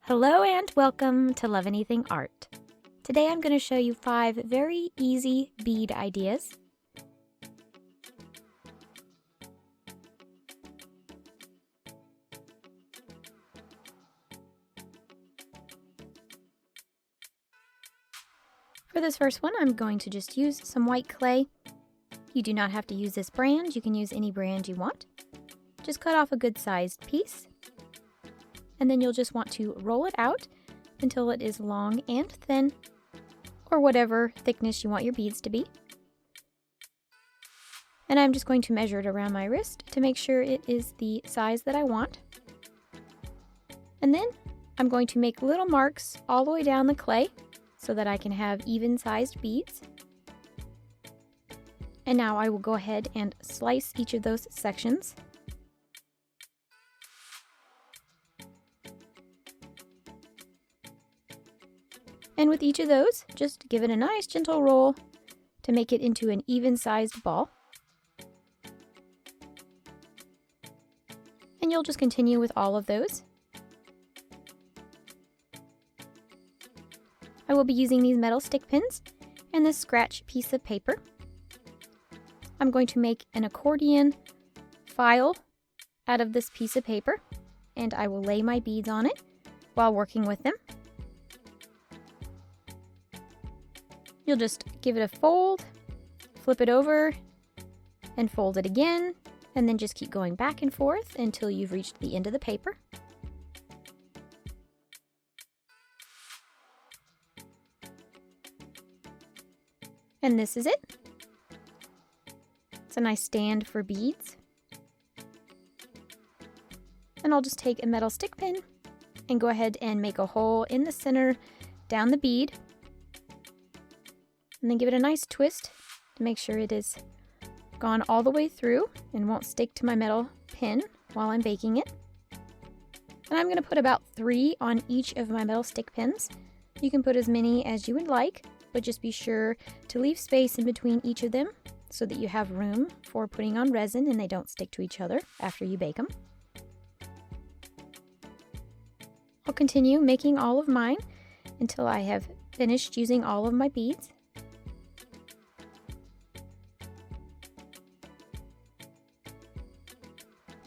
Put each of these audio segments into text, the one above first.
Hello and welcome to Love Anything Art. Today I'm going to show you 5 very easy bead ideas. For this first one, I'm going to just use some white clay. You do not have to use this brand, you can use any brand you want. Just cut off a good sized piece, and then you'll just want to roll it out until it is long and thin, or whatever thickness you want your beads to be. And I'm just going to measure it around my wrist to make sure it is the size that I want. And then I'm going to make little marks all the way down the clay so that I can have even-sized beads. And now I will go ahead and slice each of those sections. And with each of those, just give it a nice gentle roll to make it into an even-sized ball. And you'll just continue with all of those. I will be using these metal stick pins and this scratch piece of paper. I'm going to make an accordion file out of this piece of paper, and I will lay my beads on it while working with them. You'll just give it a fold, flip it over, and fold it again, and then just keep going back and forth until you've reached the end of the paper. And this is it. It's a nice stand for beads. And I'll just take a metal stick pin and go ahead and make a hole in the center down the bead. And then give it a nice twist to make sure it is gone all the way through and won't stick to my metal pin while I'm baking it. And I'm going to put about 3 on each of my metal stick pins. You can put as many as you would like, but just be sure to leave space in between each of them so that you have room for putting on resin and they don't stick to each other after you bake them. I'll continue making all of mine until I have finished using all of my beads.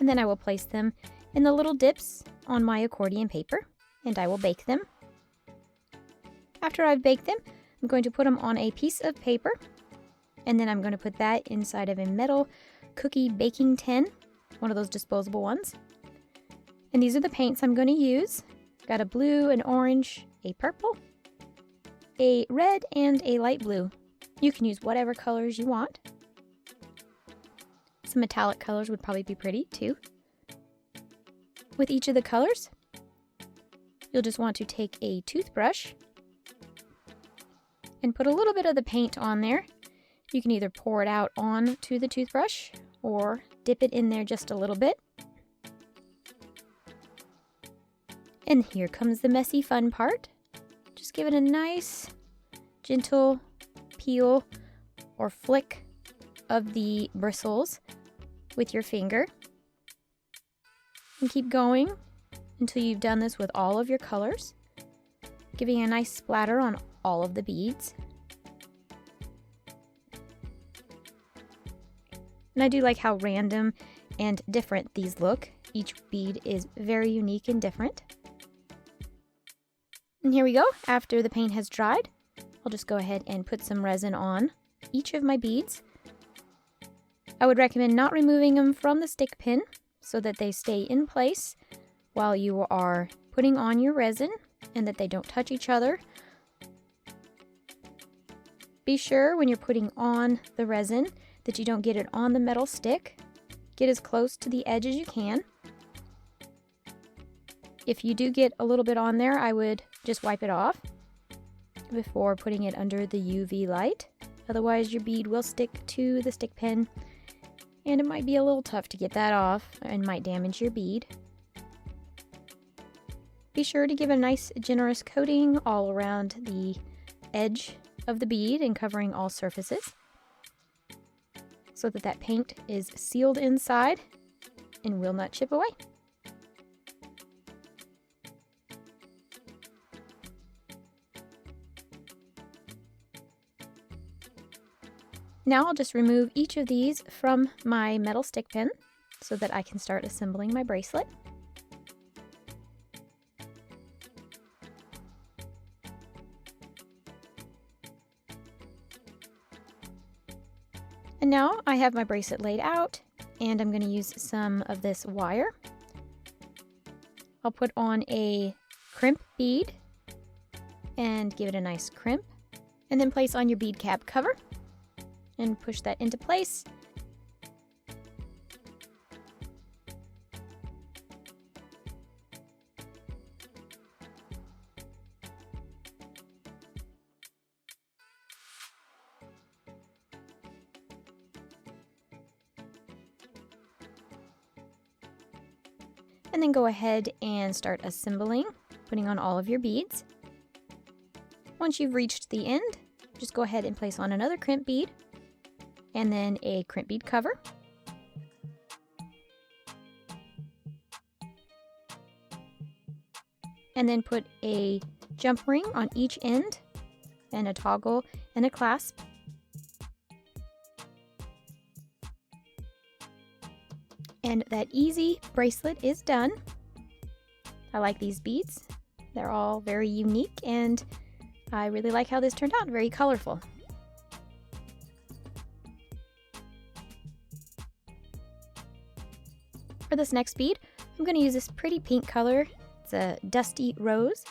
And then I will place them in the little dips on my accordion paper, and I will bake them. After I've baked them, I'm going to put them on a piece of paper, and then I'm going to put that inside of a metal cookie baking tin, one of those disposable ones. And these are the paints I'm going to use. Got a blue, an orange, a purple, a red, and a light blue. You can use whatever colors you want. Some metallic colors would probably be pretty too. With each of the colors, you'll just want to take a toothbrush and put a little bit of the paint on there. You can either pour it out onto the toothbrush or dip it in there just a little bit. And here comes the messy fun part. Just give it a nice, gentle peel or flick of the bristles with your finger. And keep going until you've done this with all of your colors, giving a nice splatter on all of the beads. And I do like how random and different these look. Each bead is very unique and different. And here we go. After the paint has dried, I'll just go ahead and put some resin on each of my beads. I would recommend not removing them from the stick pin so that they stay in place while you are putting on your resin and that they don't touch each other. Be sure when you're putting on the resin that you don't get it on the metal stick. Get as close to the edge as you can. If you do get a little bit on there, I would just wipe it off before putting it under the UV light. Otherwise, your bead will stick to the stick pin, and it might be a little tough to get that off and might damage your bead. Be sure to give a nice generous coating all around the edge of the bead and covering all surfaces so that that paint is sealed inside and will not chip away. Now I'll just remove each of these from my metal stick pin so that I can start assembling my bracelet. And now I have my bracelet laid out, and I'm going to use some of this wire. I'll put on a crimp bead and give it a nice crimp, and then place on your bead cap cover and push that into place. And then go ahead and start assembling, putting on all of your beads. Once you've reached the end, just go ahead and place on another crimp bead and then a crimp bead cover. And then put a jump ring on each end and a toggle and a clasp. And that easy bracelet is done. I like these beads. They're all very unique, and I really like how this turned out, very colorful. For this next bead, I'm going to use this pretty pink color. It's a dusty rose.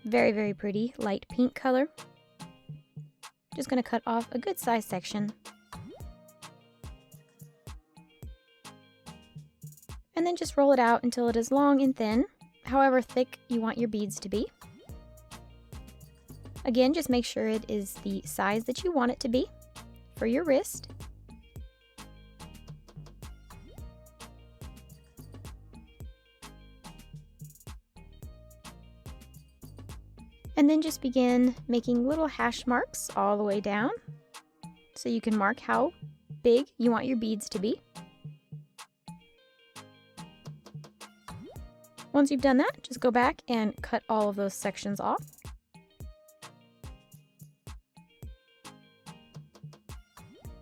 Very, very pretty, light pink color. Just going to cut off a good size section. And then just roll it out until it is long and thin, however thick you want your beads to be. Again, just make sure it is the size that you want it to be for your wrist. And then just begin making little hash marks all the way down so you can mark how big you want your beads to be. Once you've done that, just go back and cut all of those sections off.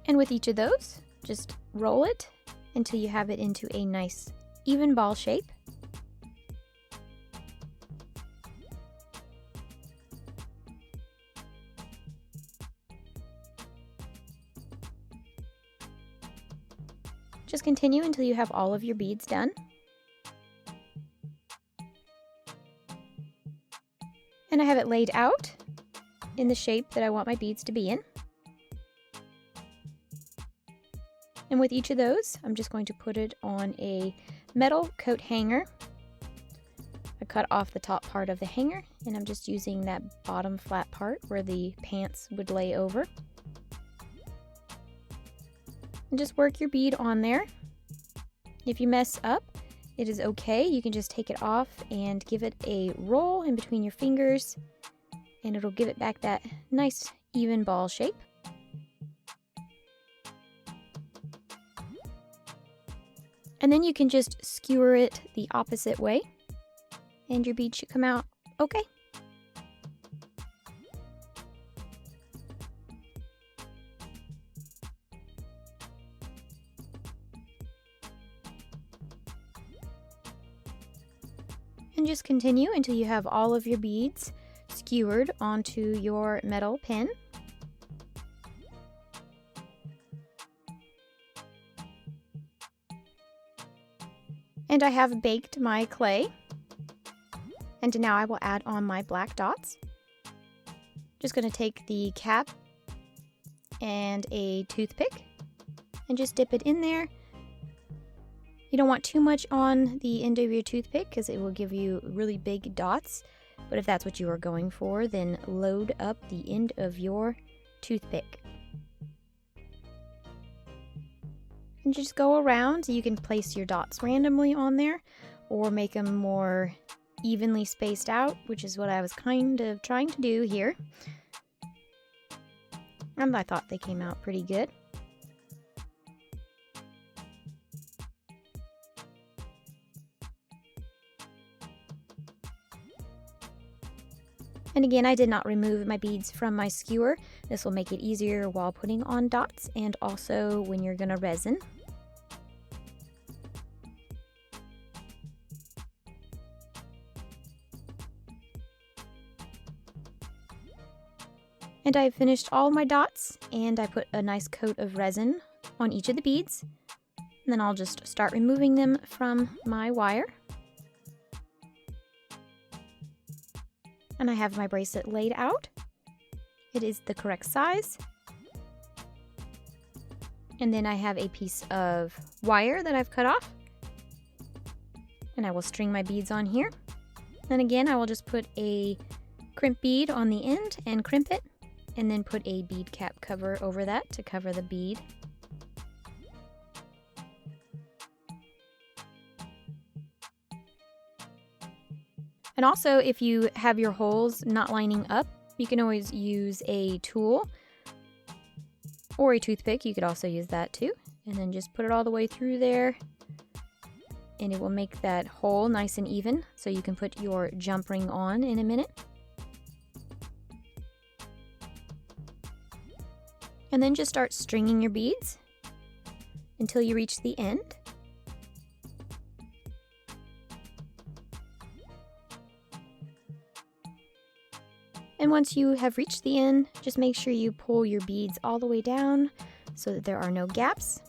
And with each of those, just roll it until you have it into a nice even ball shape. Just continue until you have all of your beads done. And I have it laid out in the shape that I want my beads to be in. And with each of those, I'm just going to put it on a metal coat hanger. I cut off the top part of the hanger, and I'm just using that bottom flat part where the pants would lay over. And just work your bead on there. If you mess up, it is okay. You can just take it off and give it a roll in between your fingers, and it'll give it back that nice even ball shape. And then you can just skewer it the opposite way, and your bead should come out okay. And just continue until you have all of your beads skewered onto your metal pin. And I have baked my clay. And now I will add on my black dots. Just going to take the cap and a toothpick and just dip it in there. You don't want too much on the end of your toothpick because it will give you really big dots. But if that's what you are going for, then load up the end of your toothpick. And just go around. You can place your dots randomly on there or make them more evenly spaced out, which is what I was kind of trying to do here. And I thought they came out pretty good. And again, I did not remove my beads from my skewer. This will make it easier while putting on dots and also when you're going to resin. And I've finished all my dots, and I put a nice coat of resin on each of the beads. And then I'll just start removing them from my wire. And I have my bracelet laid out. It is the correct size. And then I have a piece of wire that I've cut off. And I will string my beads on here. And again, I will just put a crimp bead on the end and crimp it. And then put a bead cap cover over that to cover the bead. And also, if you have your holes not lining up, you can always use a tool or a toothpick. You could also use that too. And then just put it all the way through there. And it will make that hole nice and even so you can put your jump ring on in a minute. And then just start stringing your beads until you reach the end. And once you have reached the end, just make sure you pull your beads all the way down so that there are no gaps.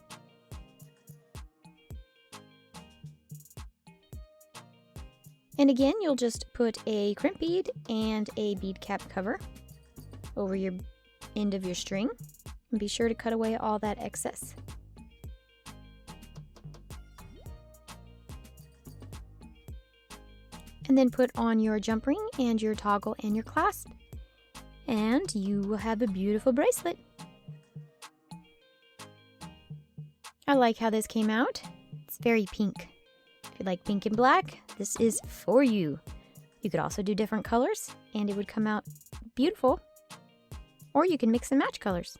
And again, you'll just put a crimp bead and a bead cap cover over your end of your string. And be sure to cut away all that excess. And then put on your jump ring and your toggle and your clasp. And you will have a beautiful bracelet. I like how this came out. It's very pink. If you like pink and black, this is for you. You could also do different colors and it would come out beautiful. Or you can mix and match colors.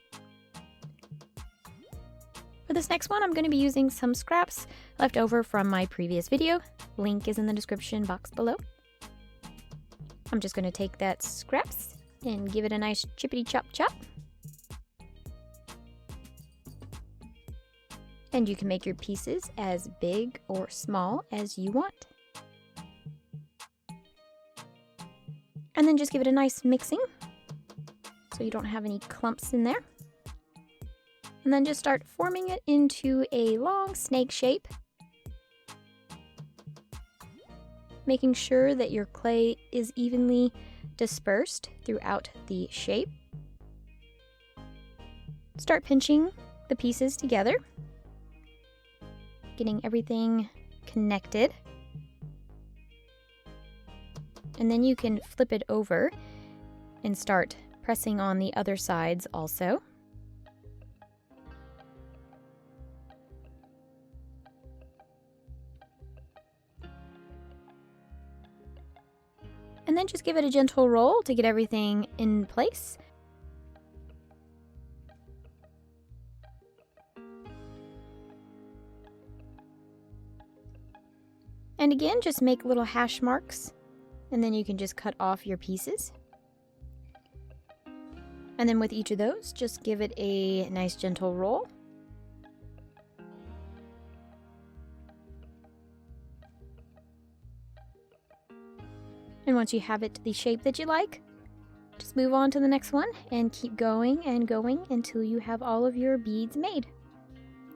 For this next one, I'm going to be using some scraps left over from my previous video. Link is in the description box below. I'm just going to take that scraps and give it a nice chippity chop chop. And you can make your pieces as big or small as you want. And then just give it a nice mixing so you don't have any clumps in there. And then just start forming it into a long snake shape. Making sure that your clay is evenly dispersed throughout the shape. Start pinching the pieces together. Getting everything connected. And then you can flip it over and start pressing on the other sides also. And then just give it a gentle roll to get everything in place. And again, just make little hash marks, and then you can just cut off your pieces. And then with each of those, just give it a nice gentle roll. And once you have it the shape that you like, just move on to the next one and keep going and going until you have all of your beads made.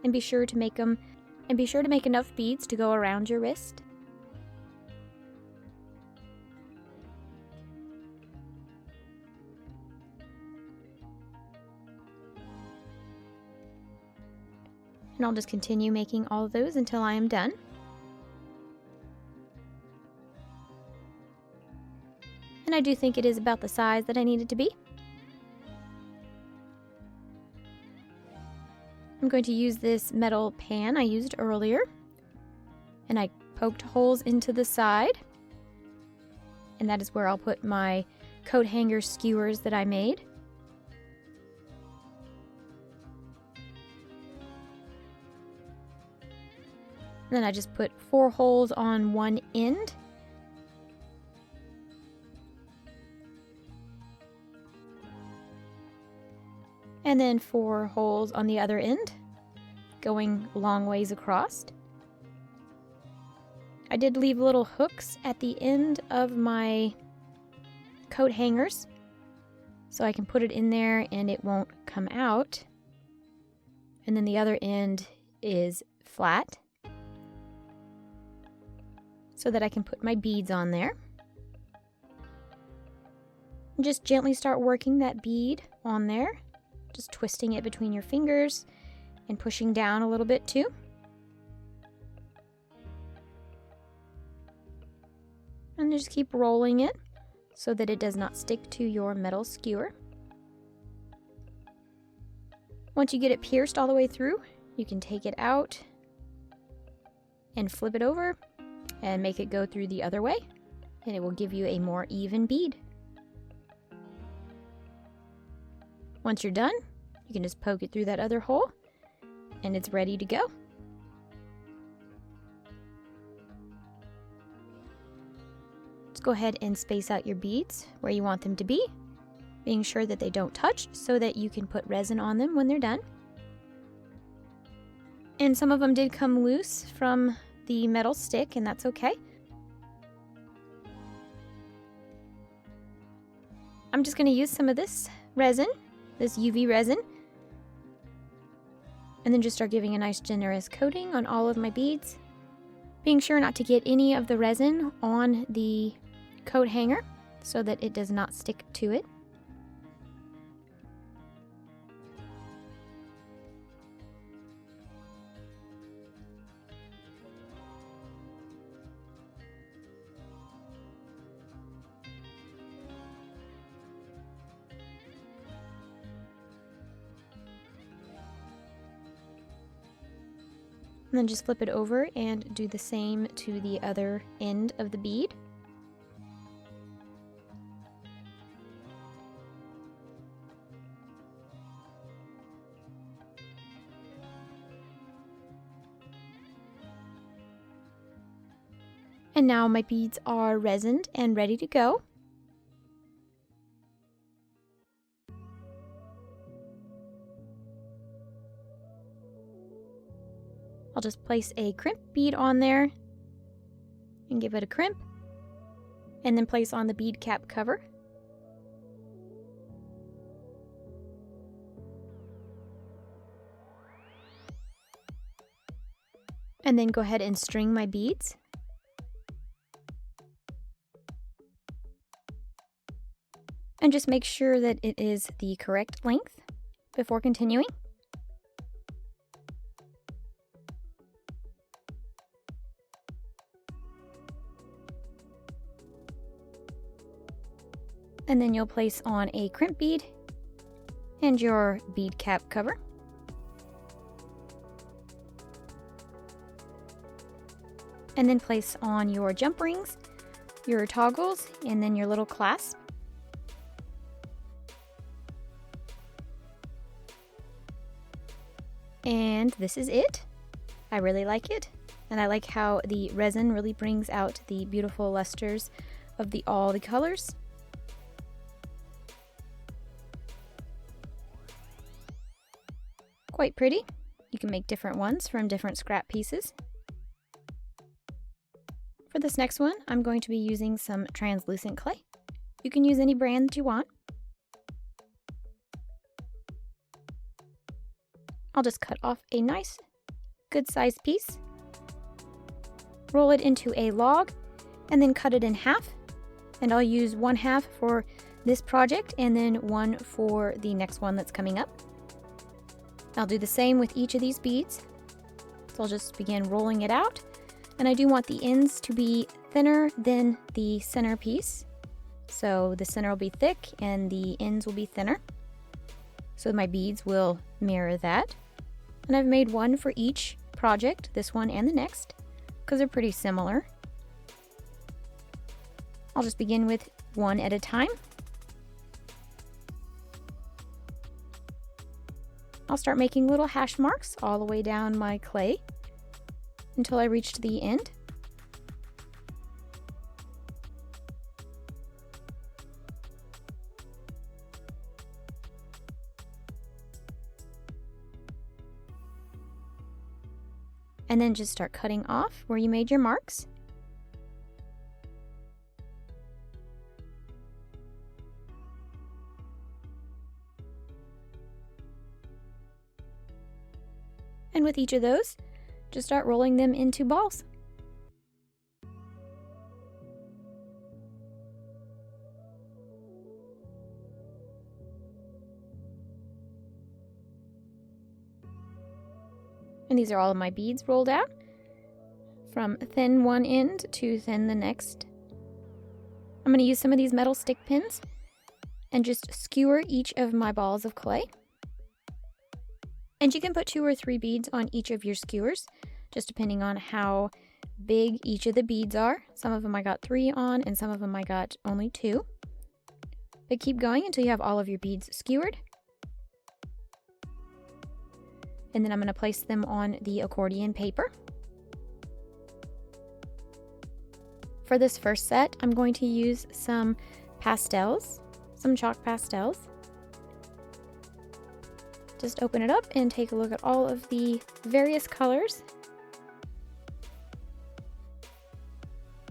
And be sure to make enough beads to go around your wrist. And I'll just continue making all of those until I am done. And I do think it is about the size that I need it to be. I'm going to use this metal pan I used earlier. And I poked holes into the side. And that is where I'll put my coat hanger skewers that I made. And then I just put 4 holes on one end. and then 4 holes on the other end, going long ways across. I did leave little hooks at the end of my coat hangers, so I can put it in there and it won't come out. And then the other end is flat, so that I can put my beads on there. And just gently start working that bead on there, just twisting it between your fingers and pushing down a little bit too. And just keep rolling it so that it does not stick to your metal skewer. Once you get it pierced all the way through, you can take it out and flip it over and make it go through the other way, and it will give you a more even bead. Once you're done, you can just poke it through that other hole and it's ready to go. Let's go ahead and space out your beads where you want them to be, being sure that they don't touch so that you can put resin on them when they're done. And some of them did come loose from the metal stick, and that's okay. I'm just going to use some of this resin, this UV resin, and then just start giving a nice generous coating on all of my beads, being sure not to get any of the resin on the coat hanger so that it does not stick to it. And then just flip it over and do the same to the other end of the bead. And now my beads are resined and ready to go. I'll just place a crimp bead on there and give it a crimp, and then place on the bead cap cover. And then go ahead and string my beads. And just make sure that it is the correct length before continuing. And then you'll place on a crimp bead and your bead cap cover. And then place on your jump rings, your toggles, and then your little clasp. And this is it. I really like it, and I like how the resin really brings out the beautiful lusters of all the colors. Quite pretty. You can make different ones from different scrap pieces. For this next one, I'm going to be using some translucent clay. You can use any brand that you want. I'll just cut off a nice, good sized piece, roll it into a log, and then cut it in half. And I'll use 1/2 for this project and then 1 for the next one that's coming up. I'll do the same with each of these beads. So I'll just begin rolling it out. And I do want the ends to be thinner than the center piece. So the center will be thick and the ends will be thinner. So my beads will mirror that. And I've made one for each project, this one and the next, because they're pretty similar. I'll just begin with one at a time. I'll start making little hash marks all the way down my clay until I reach the end. and then just start cutting off where you made your marks. And with each of those, just start rolling them into balls. And these are all of my beads rolled out, from thin one end to thin the next. I'm going to use some of these metal stick pins and just skewer each of my balls of clay. And you can put 2 or 3 beads on each of your skewers, just depending on how big each of the beads are. Some of them I got 3 on, and some of them I got only 2. But keep going until you have all of your beads skewered. And then I'm going to place them on the accordion paper. For this first set, I'm going to use some pastels, some chalk pastels. Just open it up and take a look at all of the various colors.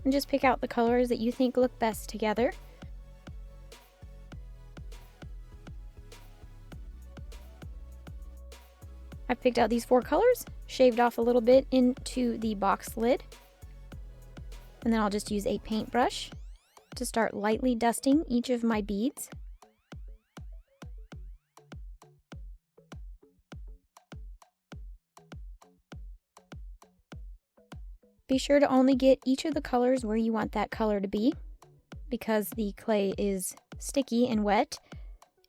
And just pick out the colors that you think look best together. I've picked out these 4 colors, shaved off a little bit into the box lid. And then I'll just use a paintbrush to start lightly dusting each of my beads. Be sure to only get each of the colors where you want that color to be, because the clay is sticky and wet,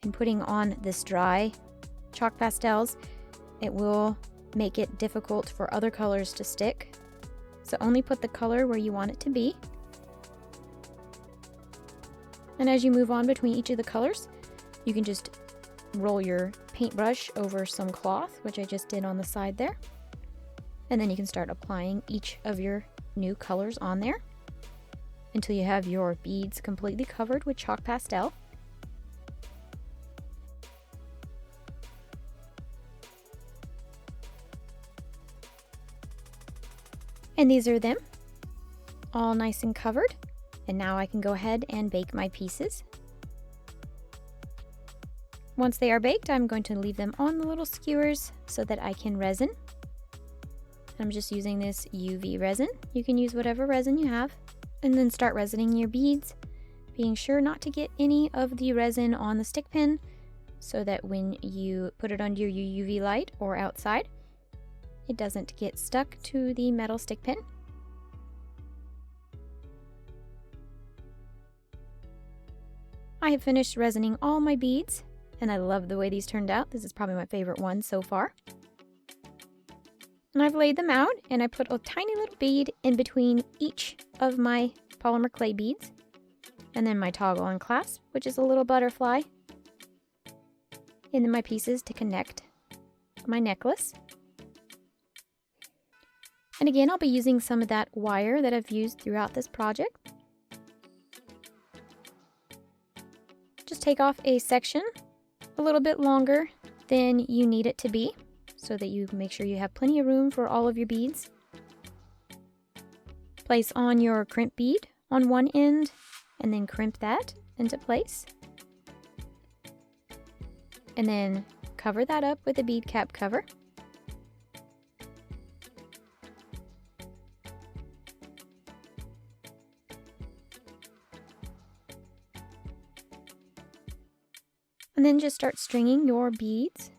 and putting on this dry chalk pastels, it will make it difficult for other colors to stick. So only put the color where you want it to be. And as you move on between each of the colors, you can just roll your paintbrush over some cloth, which I just did on the side there. And then you can start applying each of your new colors on there until you have your beads completely covered with chalk pastel. And these are them, all nice and covered. And now I can go ahead and bake my pieces. Once they are baked, I'm going to leave them on the little skewers so that I can resin. I'm just using this UV resin. You can use whatever resin you have. And then start resining your beads, being sure not to get any of the resin on the stick pin so that when you put it under your UV light or outside, it doesn't get stuck to the metal stick pin. I have finished resining all my beads, and I love the way these turned out. This is probably my favorite one so far. And I've laid them out, and I put a tiny little bead in between each of my polymer clay beads, and then my toggle and clasp, which is a little butterfly, and then my pieces to connect my necklace. And again, I'll be using some of that wire that I've used throughout this project. Just take off a section a little bit longer than you need it to be, so that you make sure you have plenty of room for all of your beads. Place on your crimp bead on one end, and then crimp that into place. And then cover that up with a bead cap cover. And then just start stringing your beads,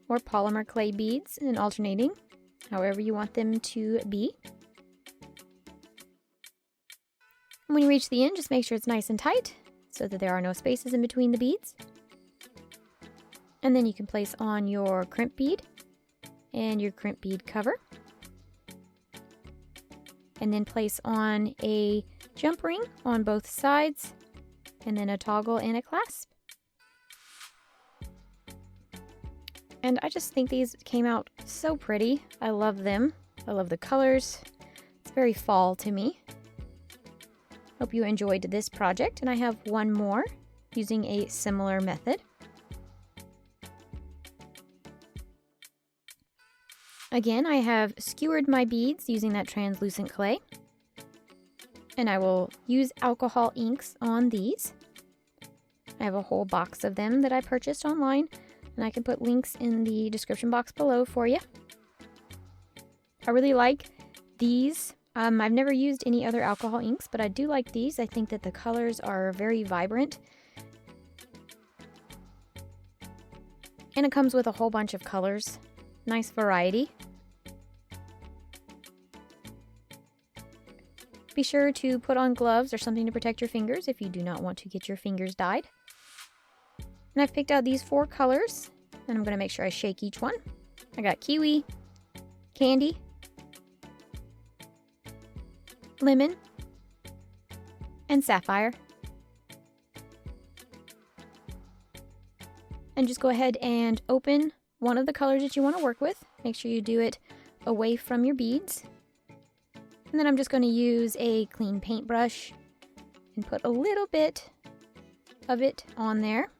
or polymer clay beads, and alternating however you want them to be. When you reach the end, just make sure it's nice and tight so that there are no spaces in between the beads. And then you can place on your crimp bead and your crimp bead cover. And then place on a jump ring on both sides, and then a toggle and a clasp. And I just think these came out so pretty. I love them. I love the colors. It's very fall to me. Hope you enjoyed this project, and I have one more using a similar method. Again, I have skewered my beads using that translucent clay. And I will use alcohol inks on these. I have a whole box of them that I purchased online, and I can put links in the description box below for you. I really like these. I've never used any other alcohol inks, but I do like these. I think that the colors are very vibrant. And it comes with a whole bunch of colors. Nice variety. Be sure to put on gloves or something to protect your fingers if you do not want to get your fingers dyed. And I've picked out these 4 colors, and I'm going to make sure I shake each one. I got kiwi, candy, lemon, and sapphire. And just go ahead and open one of the colors that you want to work with. Make sure you do it away from your beads. And then I'm just going to use a clean paintbrush and put a little bit of it on there.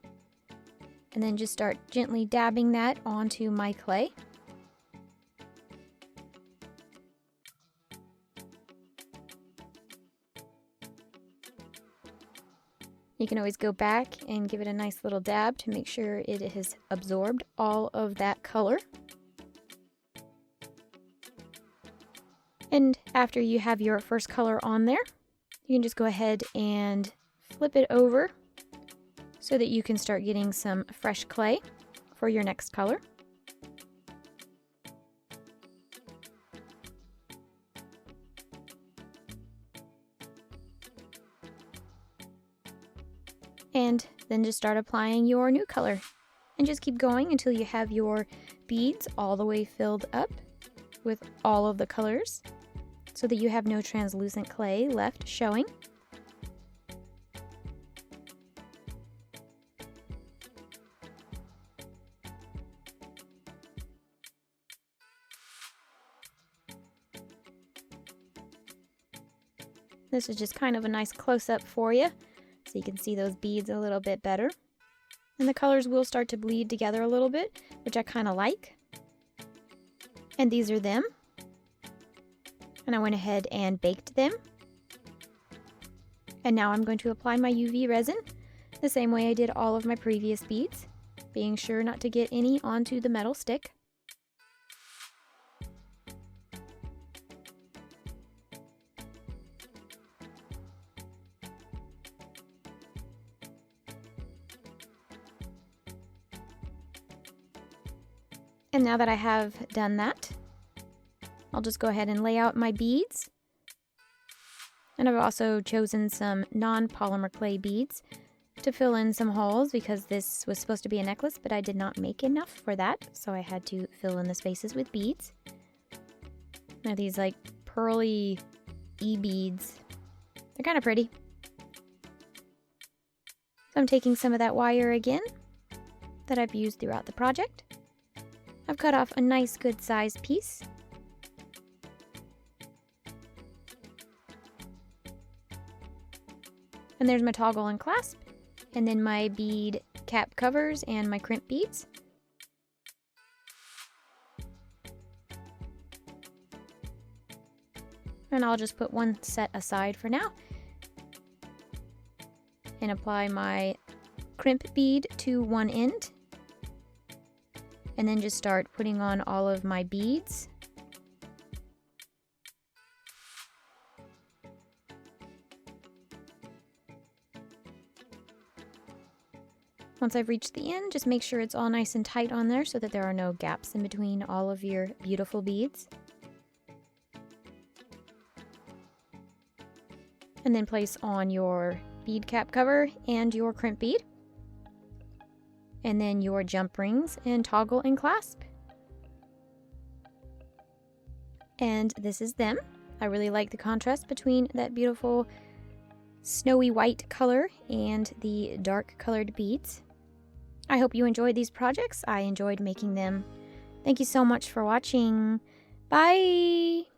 And then just start gently dabbing that onto my clay. You can always go back and give it a nice little dab to make sure it has absorbed all of that color. And after you have your first color on there, you can just go ahead and flip it over so that you can start getting some fresh clay for your next color. And then just start applying your new color. And just keep going until you have your beads all the way filled up with all of the colors, so that you have no translucent clay left showing. This is just kind of a nice close-up for you, so you can see those beads a little bit better. And the colors will start to bleed together a little bit, which I kind of like. And these are them. And I went ahead and baked them. And now I'm going to apply my UV resin the same way I did all of my previous beads, being sure not to get any onto the metal stick. And now that I have done that, I'll just go ahead and lay out my beads. And I've also chosen some non-polymer clay beads to fill in some holes, because this was supposed to be a necklace, but I did not make enough for that, so I had to fill in the spaces with beads. Now these like pearly beads. They're kind of pretty. So I'm taking some of that wire again that I've used throughout the project. I've cut off a nice good sized piece. And there's my toggle and clasp, and then my bead cap covers and my crimp beads. And I'll just put one set aside for now and apply my crimp bead to one end. And then just start putting on all of my beads. Once I've reached the end, just make sure it's all nice and tight on there so that there are no gaps in between all of your beautiful beads. And then place on your bead cap cover and your crimp bead. And then your jump rings and toggle and clasp. And this is them. I really like the contrast between that beautiful snowy white color and the dark colored beads. I hope you enjoyed these projects. I enjoyed making them. Thank you so much for watching. Bye!